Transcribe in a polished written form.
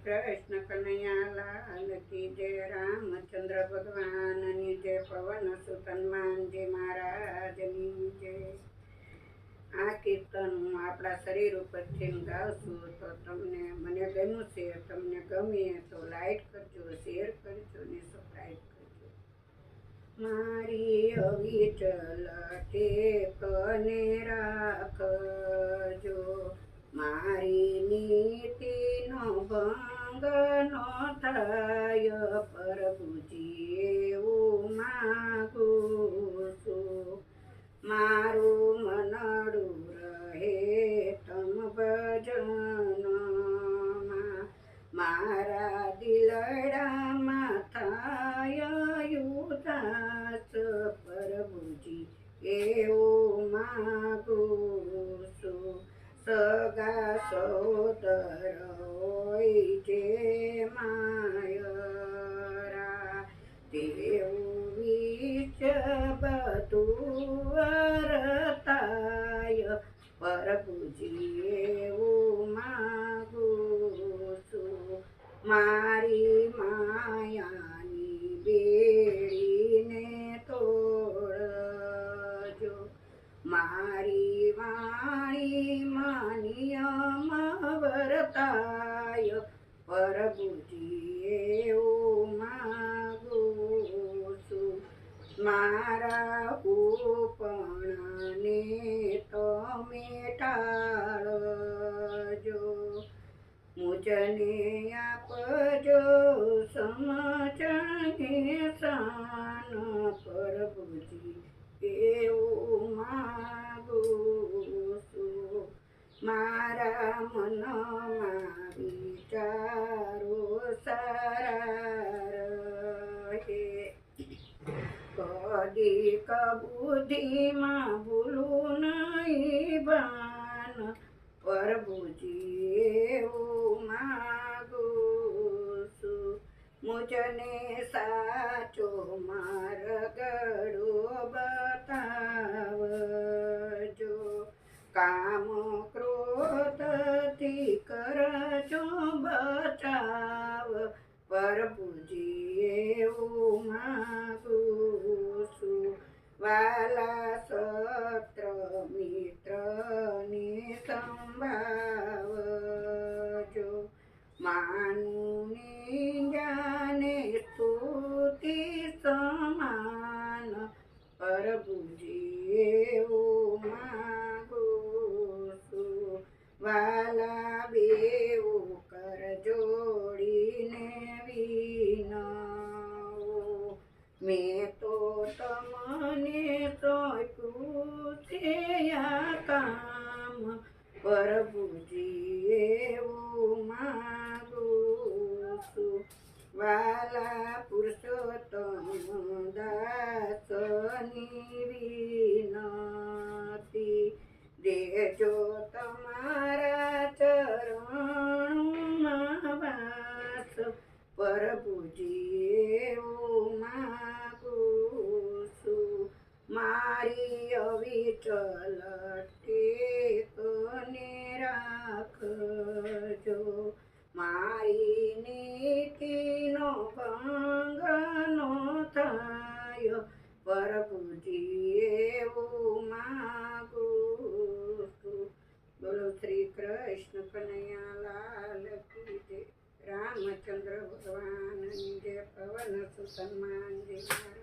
કૃષ્ણ કનૈયા લાલ કી જય, રામચંદ્ર ભગવાનની જય, પવન સુત હનુમાનજી મહારાજની જય। આ કીર્તન હું આપણા શરીર ઉપરથી ગાઉં છું તો તમને મને ગમ્યું છે, તમને ગમે તો લાઈક કરજો, શેર કરજો ને સબસ્ક્રાઈબ કરજો। મારી અવિચલ ટેકને રાખજો, મારી નીતિનો ભંગ નો થાય, પ્રભુજી એવું માગું છું। મારું મનડું રહે તમ ભજનમાં, મારા દિલડામાં થાય ઉદાસ, પ્રભુજી એવું માગું છું। સગા સહોદર હોય જે માયરા, તેવું વિચ બધું વર્તાય, પ્રભુજી એવું માગું છું। મારી માયાની બેડીને તોડજો, મારી વાણીમાં નિયમ વર્તાય, પ્રભુજી એવું માગું છું। મારા ઉપણાને તમે ટાળજો, મુજને આપજો સમજણ શાન, પ્રભુજી એવું માગું છું। મારા મનમાં વિચારો સારા રહે, કદીક બુદ્ધિમાં ભૂલું નહીં ભાન, પ્રભુજી એવું માગું છું। મુજને સાચો માર્ગડો બતાવજો, કામ ક્રોધથી કરજો બચાવ, પ્રભુજી એવું માગું છું। વાલા સત્ર મિત્રને સંભાવજો, માનું નિંજાને સ્તુતિ સમાન, પ્રભુજી એવું માગું છું। વાલા બેવું કર જોડીને વિનવું, મેં તો તમને સોંપ્યું છે આ કામ, પ્રભુજી એવું માગું છું। વાલા પુરુષોત્તમ દાસની વિનતી, દેજો તમારા ચરણોમાં વાસ, પ્રભુજી એવું માગું છું। મારી અવિચલ ટેકને રાખજો, મારી નીતિનો ભંગ નો થાય, પ્રભુજી એવું માગું છું। બોલો શ્રી કૃષ્ણ કનૈયા લાલ કી જય, રામચંદ્ર ભગવાનની જય, પવન સુત હનુમાનજી મહારાજ।